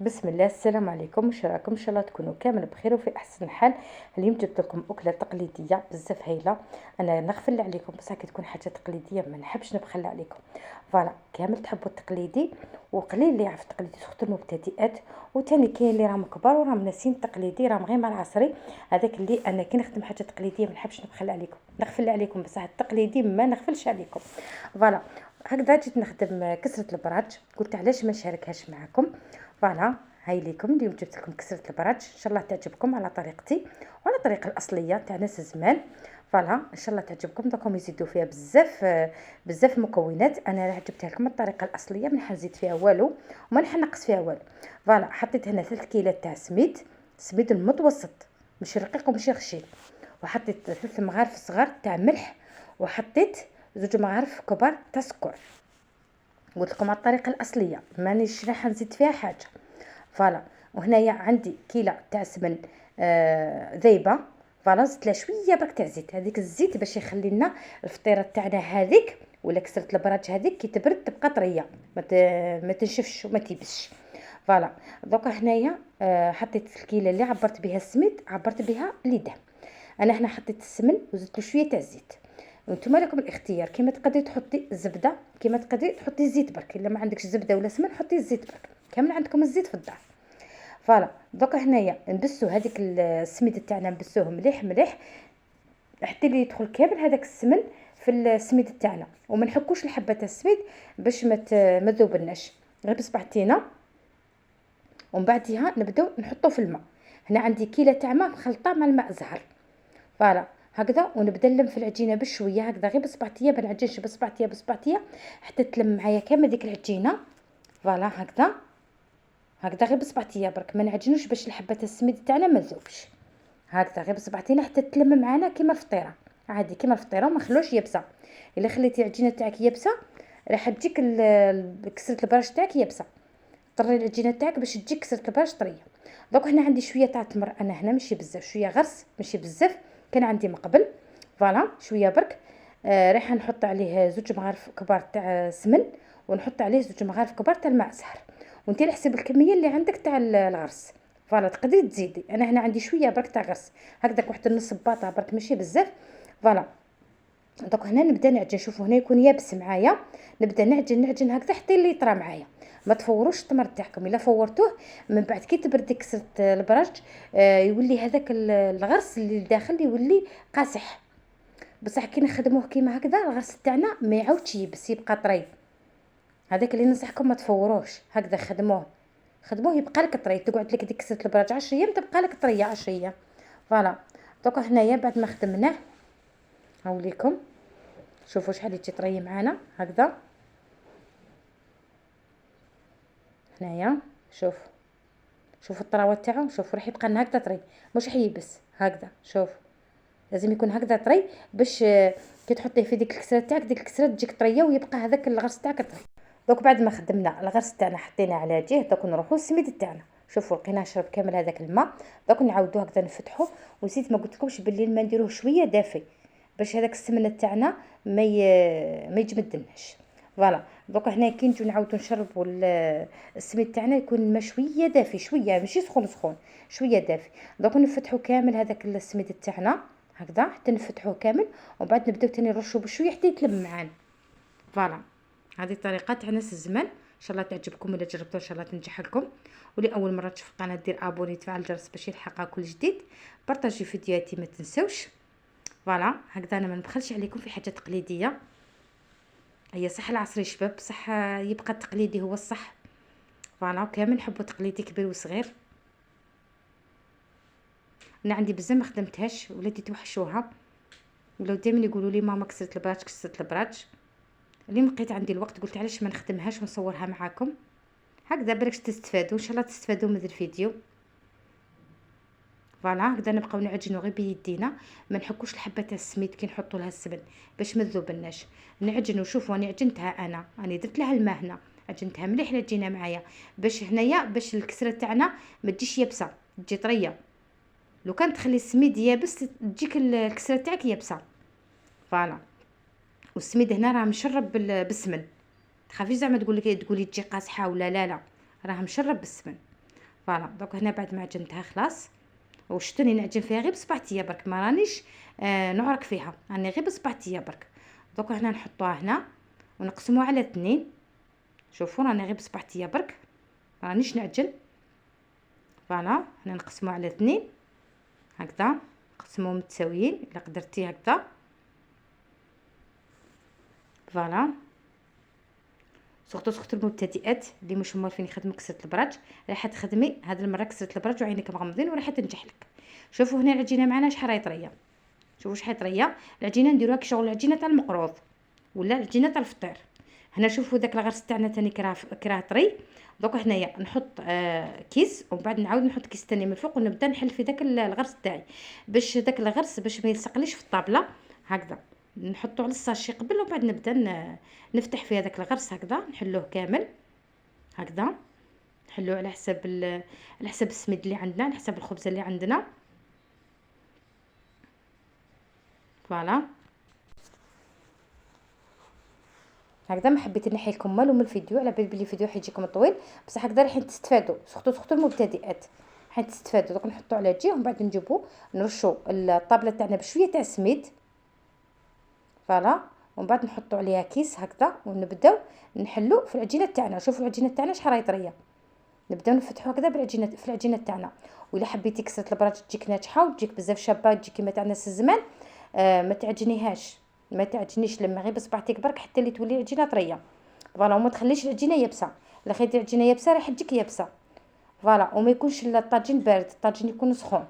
بسم الله، السلام عليكم. واش راكم؟ ان شاء الله تكونوا كامل بخير وفي احسن حال. اليوم جبت لكم اكله تقليديه بزاف هايله. انا نغفل عليكم بصح كي تكون حاجه تقليديه ما نحبش نبخل عليكم. فوالا كامل تحبوا التقليدي، وقليل اللي يعرف التقليدي سورتو المبتدئات. وثاني كاين اللي راهم كبار وراهم ناسين التقليدي، راهم غير مع العصري. هذاك اللي انا كي نخدم حاجه تقليديه ما نحبش نبخل عليكم، نغفل عليكم بصح التقليدي ما نغفلش عليكم. فوالا هكذا جيت نخدم كسره البراج، قلت علاش ما نشاركهاش معكم. فوالا هاي ليكم اليوم جبت لكم كسرة البراج، ان شاء الله تعجبكم على طريقتي وعلى الطريقه الاصليه تاع ناس زمان. فوالا ان شاء الله تعجبكم. دوكم يزيدوا فيها بزاف بزاف مكونات. انا راه جبتها لكم الطريقه الاصليه، ما نزيد فيها والو وما نقص فيها والو. فوالا حطيت هنا 3 كيلات تاع سميد المتوسط، مش رقيق ومش خشين. وحطيت 3 مغارف صغار تاع ملح، وحطيت 2 مغارف كبار تاع سكر. قلت لكم على الطريقه الاصليه مانيش راح نزيد فيها حاجه. فوالا وهنايا عندي كيلة تاع سمن ذايبه. فوالا زدت لها شويه برك تاع زيت، هذيك الزيت باش يخلي لنا الفطيره تاعنا هذيك ولا كسرة البراج هذيك كي تبرد تبقى طريه، ما تنشفش وما تيبسش. فوالا دوكا هنايا حطيت الكيلة اللي عبرت بها السميد عبرت بها ليدام. انا هنا حطيت السمن وزدت له شويه تاع الزيت. وانتم لكم الاختيار، كيما تقدري تحطي الزبده، كيما تقدري تحطي الزيت برك. الا ما عندكش زبده ولا سمن حطي الزيت برك، كامل عندكم الزيت في الدار. فوالا دوكا هنايا نبسو هذيك السميد تاعنا، نبسوه مليح مليح حتى اللي يدخل كامل هذاك السمن في السميد تاعنا. وما نحكوش الحبه تاع السميد باش ما تذوبناش، غير بصبعتينا. ومن بعدها نبداو نحطو في الماء. هنا عندي كيلة تاع ماء مخلطه مع الماء زهر. فوالا هكذا ونبدا نلم في العجينه بشويه هكذا، غير بصبعتيه، ما نعجنش بصبعتيه حتى تلم معايا كامل ديك العجينه. فوالا هكذا غير بصبعتيه برك، ما نعجنوش باش الحبه السميد تاعنا ما تذوبش. هكذا غير بصبعتينا حتى تلم معانا كيما الفطيره عادي، كيما الفطيره وما خلوش يابسه. الا خليتي العجينه تاعك يابسه راح تجيك كسره البراش تاعك يابسه. طري العجينه تاعك باش تجيك كسره البراش طريه. دوك هنا عندي شويه تاع التمر، انا هنا ماشي بزاف، شويه غرس ماشي بزاف، كان عندي مقبل. فوالا شويه برك. رايحه نحط عليه 2 مغارف كبار تاع سمن، ونحط عليه 2 مغارف كبار تاع الماء زهر. وانت على حسب الكميه اللي عندك تاع الغرس. فوالا تقدري تزيدي، انا هنا عندي شويه برك تاع غرس، هكذاك واحد النص باطه برك ماشي بزاف. فوالا دونك هنا نبدا نعجن، شوفوا هنا يكون يابس معايا. نبدا نعجن هكذا حتى اللي يطرى معايا. ما تفوروش التمر تاعكم، الا فورتوه من بعد كي تبرد كسرة البراج يولي هذاك الغرس اللي داخل يولي قاصح. بصح كي نخدموه كيما هكذا الغرس تاعنا ما يعاودش يبس، يبقى طري. هذاك اللي ننصحكم ما تفوروش، هكذا خدموه يبقى لك طري، تقعد لك ديك كسرة البراج 10 ايام تبقى لك طريه 10 ايام. فوالا دوكا هنايا بعد ما خدمناه هاوليكم، شوفوا شحال يجي طري معانا هكذا. هنايا شوفوا الطراوه تاعو، شوفوا راح يبقى لنا هكذا طري، مش حيبس هكذا. شوف لازم يكون هكذا طري باش كي تحطيه في ديك الكسره تاعك ديك الكسره تجيك طريه ويبقى هذاك الغرس تاعك طري. دوك بعد ما خدمنا الغرس تاعنا حطينا على جهه، دوك نروحوا السميد تاعنا. شوفوا لقيناه شرب كامل هذاك الماء. دوك نعاودوه هكذا نفتحوه. ونسيت ما قلت لكمش باللي الماء نديروه شويه دافي باش هذاك السمنه تاعنا ما يجمدناش. فوالا دوكا هنا كي نجيو نعاودو نشربوا السميد تاعنا يكون الماء شويه دافي، شويه ماشي سخون سخون، شويه دافي. دوك نفتحوا كامل هذاك السميد تاعنا هكذا حتى نفتحوه كامل. ومن بعد نبداو تاني نرشوا بشويه حتى يتلم معانا. فوالا هذه الطريقه تاع ناس الزمان، ان شاء الله تعجبكم. الا جربتوها ان شاء الله تنجح لكم. ولأول مره تشوف القناه دير ابوني تفعل الجرس باش يلحقها كل جديد. بارطاجي فيديوهاتي ما تنسوش. فوالا هكذا انا ما نبخلش عليكم في حاجه تقليديه. هي صح العصري شباب، صح يبقى التقليدي هو الصح. فوالا كامل نحبوا تقليدي كبير وصغير. انا عندي بزاف ما خدمتهاش ولادي توحشوها، ولاو دائما يقولوا لي ماما كسرت البراج كسرت البراج. اللي لقيت عندي الوقت قلت علاش ما نخدمهاش ونصورها معاكم هكذا برك تستفادوا، ان شاء الله تستفادوا من الفيديو. فوالا هكذا نبقاو نعجنوا غير بيدينا، ما نحكوش الحبه تاع السميد كي نحطوا لها السمن باش ما تذوبناش. نعجنوا، شوفوا راني عجنتها، انا درت لها الماء هنا، عجنتها مليح لجينا معايا باش هنايا باش الكسره تاعنا ما تجيش يابسه، تجي طريه. لو كان تخلي السميد يابس تجيك الكسره تاعك يابسه. فوالا والسميد هنا راه مشرب بالسمن، تخافيش زعما تقولي تجي قاصحه ولا لا، راه مشرب بالسمن. فوالا دوك هنا بعد ما عجنتها خلاص، وشتوني نعجن فيها غير بصبع تيا برك، ما رانيش نعرك فيها، راني غير بصبع تيا برك. دوك هنا نحطوها هنا ونقسموها على 2. شوفوا راني غير بصبع تيا برك، ما رانيش نعجن. فوالا هنا نقسموها على 2 هكذا، نقسموهم متساويين الا قدرتي هكذا. فوالا سورتو المبتدئات اللي مش موالفين يخدموا كسرة البراج، راح تخدمي هذه المره كسرة البراج وعينك مغمضين وراح تنجح لك. شوفوا هنا العجينه معنا شحال راهي طريه، شوفوا شحال طريه العجينه. نديروها كشغل العجينه تاع المقروض ولا العجينه تاع الفطير. هنا شوفوا داك الغرس تاعنا تاني كراه طري. دوك هنايا نحط كيس ومن بعد نعاود نحط كيس تاني من الفوق ونبدا نحل في داك الغرس تاعي، باش داك الغرس باش ما يلصقليش في الطابله. هكذا نحطو على الساشي قبل ومن بعد نبدا نفتح في هذاك الغرس هكذا، نحلوه كامل هكذا، نحلوه على حسب على حسب السميد اللي عندنا، على حسب الخبزه اللي عندنا. فوالا هكذا. ما حبيت نحي لكم والو من الفيديو، على بالي بلي الفيديو حيجيكم طويل، بصح هكذا راح تستفادوا، سورتو المبتدئات راح تستفادوا. دوك نحطوا على جهه ومن بعد نجيبوا نرشوا الطابله تاعنا بشويه تاع سميد. فوالا ومن بعد نحطوا عليها كيس هكذا ونبداو نحلو في العجينه تاعنا. شوفوا العجينه تاعنا شحال راهي طريه، نبداو نفتحوا هكذا بالعجينه في العجينه تاعنا. وإلا حبيتي كسرة البراج تجيك ناجحه وتجيك بزاف شابه، تجيك كيما تاع ناس الزمان، ما تعجنيهاش، ما تعجنيش لما غير بصبعتك برك حتى اللي تولي العجينه طريه. فوالا وما تخليش العجينه يابسه، الا خليتي العجينه يابسه راح تجيك يابسه. فوالا وما يكونش الطاجين بارد، الطاجين يكون سخون.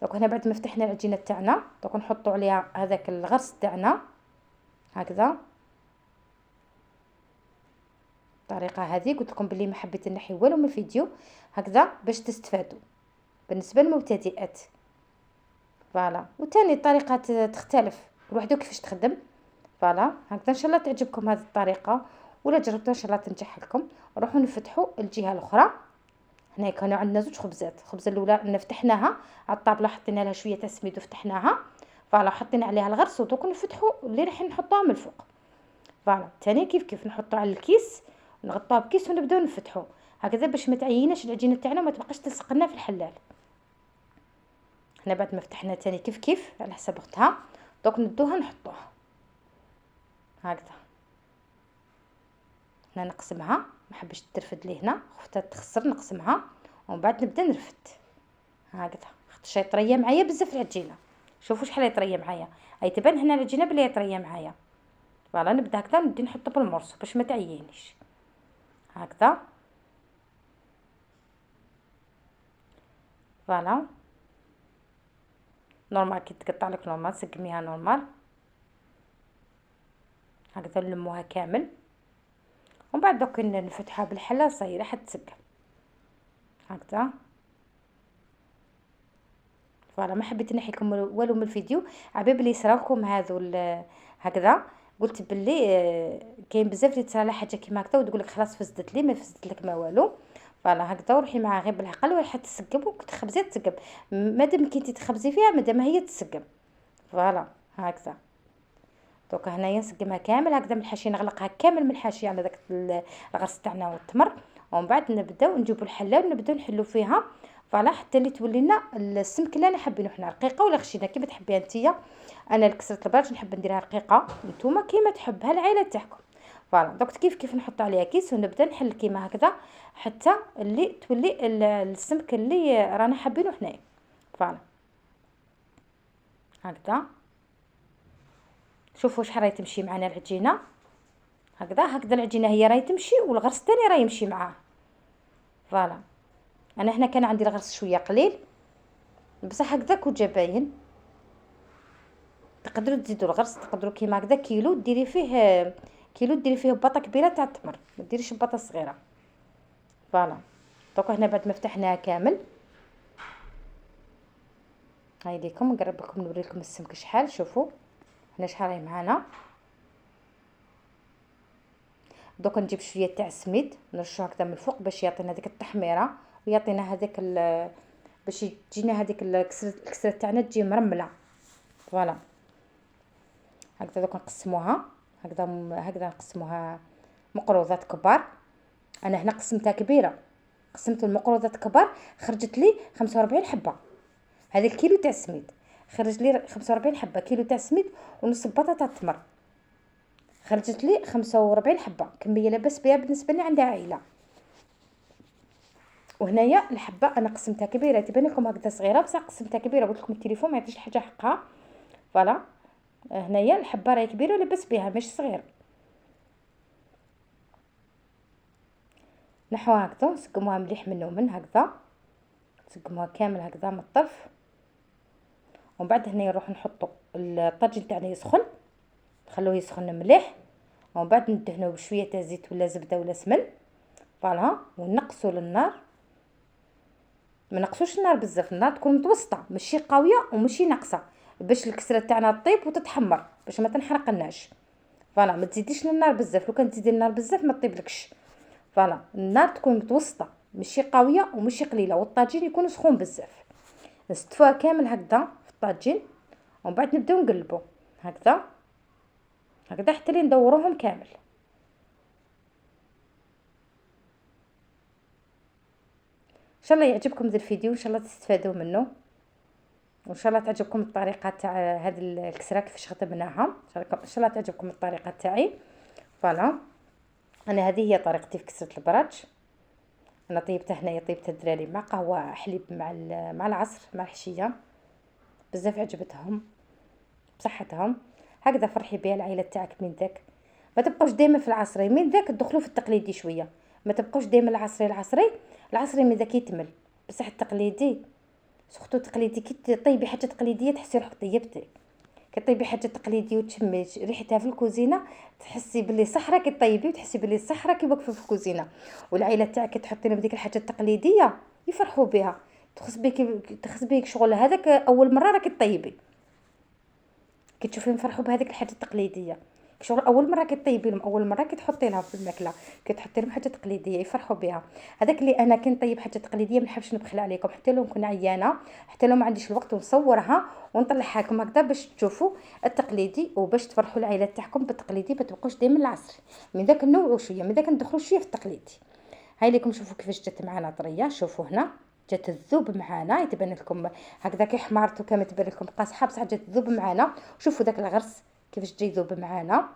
دونك هنا بعد ما فتحنا العجينه تاعنا دوك نحطوا عليها هذاك الغرس تاعنا هكذا. الطريقه هذه قلت لكم بلي ما حبيت نحي والو من الفيديو، هكذا باش تستفادوا بالنسبه للمبتدئات. فوالا وثاني الطريقه تختلف كل وحده كيفاش تخدم. فوالا هكذا ان شاء الله تعجبكم هذه الطريقه، ولا جربتوها ان شاء الله تنجح لكم. نروحوا نفتحوا الجهه الاخرى. هنا كانوا عندنا زوج خبزات، الخبزه الاولى فتحناها على الطابله، حطينا لها شويه تاع سميد وفتحناها. فوالا حطينا عليها الغرس ودوك نفتحوا اللي راح نحطوها من الفوق. فوالا الثانيه كيف نحطوا على الكيس ونغطوها بكيس ونبداو نفتحوا هكذا باش ما تعيناش العجينه تاعنا ما تبقاش تلصق لنا في الحلال. هنا بعد ما فتحنا ثاني كيف على حسب وقتها دوك ندوها نحطوها هكذا. هنا نقسمها، ما حبيتش ترفد لي هنا، خفتها تخسر، نقسمها ومن بعد نبدا نرفد هكذا. خاطر طريه معايا بزاف العجينه، شوفوا شحال هي طريه معايا، هي تبان هنا العجينه بلي هي طريه معايا. فوالا نبدا هكذا نبدا نحط بالمرص باش ما تعينيش هكذا. فوالا نورمال كي تقطع لك نورمال سقميها نورمال هكذا، نلموها كامل ومن بعد دوك نفتحها بالحله صايره راح تسقم هكذا. فوالا ما حبيت نحي لكم والو من الفيديو، عبالي بلي يصراولكم هذو هكذا. قلت بلي كاين بزاف اللي تصرا حاجه كيما هكذا وتقول لك خلاص فزدت لي، ما فزدت لك ما والو. فوالا هكذا وروحي معها غير بالعقل وراح تسقم وتخبزي تسقم، مادام كنتي تخبزي فيها مادام هي تسقم. فوالا هكذا. دوك هنايا نسقمها كامل هكذا من الحاشيه، نغلقها كامل من الحاشيه على داك الغرس تاعنا والتمر. ومن بعد نبداو نجيبوا الحله ونبداو نحلو فيها. فوالا حتى اللي تولي لنا السمك اللي انا حابينه حنا رقيقه ولا خشينه كيما تحبيها نتيا. انا لكسرة البراج نحب نديرها رقيقه، نتوما كيما تحبها العائله تاعكم. فوالا دوك كيف نحط عليها كيس ونبدا نحل كيما هكذا حتى اللي تولي السمك اللي رانا حابينه حنايا. فوالا هكذا. شوفوا شحال راهي تمشي معنا العجينه هكذا العجينه هي راهي تمشي والغرس الثاني راهي يمشي معاه. فوالا انا هنا كان عندي الغرس شويه قليل بصح هكذاك وجا باين. تقدروا تزيدوا الغرس، تقدروا كيما هكذا كيلو ديري فيه بطه كبيره تاع التمر، ما ديريش بطه صغيره. فوالا دوك هنا بعد ما فتحناها كامل هاي ليكم نقرب لكم نوريكم السمك شحال. شوفوا هنا شحال راهي معانا. دوك نجيب شويه تاع سميد نرشوه هكذا من الفوق باش يعطينا ديك التحميره ويعطينا هذاك باش تجينا هذيك الكسره تاعنا تجي مرمله. فوالا هكذا دوك نقسموها هكذا نقسموها مقروضات كبار. انا هنا قسمتها كبيره قسمت المقروضات كبار خرجت لي 45 حبه. هذا الكيلو تاع السميد خرج لي 45 حبه، كيلو تاع السميد ونص بطاطا تمر خرجت لي 45 حبه، كميه لاباس بها بالنسبه لي عندي عائله. وهنايا الحبه انا قسمتها كبيره، تبان لكم هكذا صغيره بصح قسمتها كبيره، قلت لكم التليفون ما يعطيش الحاجه حقها. فوالا هنايا الحبه راهي كبيره لاباس بها ماشي صغيره. نحوها هكذا نسقموها مليح من هكذا، نسقموها كامل هكذا من الطرف. ومن بعد هنا نروح نحطوا الطاجين تاعنا يسخن، نخلوه يسخن مليح، ومن بعد ندهنوه بشويه تاع زيت ولا زبده ولا سمن. فوالا ونقصوا للنار، ما نقصوش النار بزاف، النار تكون متوسطه ماشي قويه وماشي ناقصه، باش الكسره تاعنا طيب وتتحمر باش ما تنحرقناش. فوالا ما تزيديش النار بزاف، لو كان تزيدي النار بزاف ما طيبلكش. فوالا النار تكون متوسطه ماشي قويه وماشي قليله، والطاجين يكون سخون بزاف. نستفوها كامل هكذا في الطاجين، ومن بعد نبداو نقلبو هكذا هكذا حتى لين ندوروهم كامل. ان شاء الله يعجبكم هذا الفيديو، ان شاء الله تستفادوا منه، وان شاء الله تعجبكم الطريقه تاع هذه الكسره كيفاش خدمناها. ان شاء الله تعجبكم الطريقه تاعي. فوالا انا هذه هي طريقتي في كسره البراج. انا طيبتها هنايا، طيبتها الدراري مع قهوه حليب مع العصر مع الحشيه، بزاف عجبتهم بصحتهم. هكذا فرحي بها العائله تاعك من ذاك. ما تبقوش دائما في العصري، من ذاك تدخلوا في التقليدي شويه، ما تبقوش دائما العصري من ذاك يتمل. بصح التقليدي سورتو تقليدي، كي طيبي حاجه تقليديه تحسي روحك طيبتي. كي طيبي حاجه تقليديه وتشمي ريحتها في الكوزينه تحسي باللي صح راكي طيبي، وتحسي باللي صح راكي واقفه في الكوزينه. والعائله تاعك تحطي لهم ديك الحاجه التقليديه يفرحوا بها، تخص بيك شغل هذاك اول مره راكي طيبي. كي تشوفيهم فرحوا بهذيك الحاجه التقليديه، شغل اول مره كطيبي لهم، اول مره كتحطي لها في الماكله كتحطي لهم حاجه تقليديه يفرحوا بها. هذاك اللي انا كنطيب حاجه تقليديه ما نحبش نبخل عليكم، حتى لو نكون عيانه، حتى لو ما عنديش الوقت، ونصورها ونطلعها لكم هكذا باش تشوفوا التقليدي وباش تفرحوا العائله تاعكم بالتقليدي، ما تبقوش دائما العصري. من ذاك النوع شويه، من ذاك ندخلوا شويه في التقليدي. هاي لكم شوفوا كيفاش جات معنا طريه، شوفوا هنا جات تذوب معانا، يتبان لكم هكذا كي حمارته كما تبان لكم قاصحه بصح جات تذوب معانا. شوفوا داك الغرس كيفاش جاي يذوب معانا.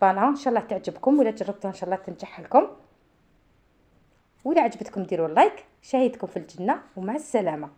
فانا ان شاء الله تعجبكم، ولا جربتوها ان شاء الله تنجح لكم، ولا عجبتكم ديروا لايك. شاهدكم في الجنه ومع السلامه.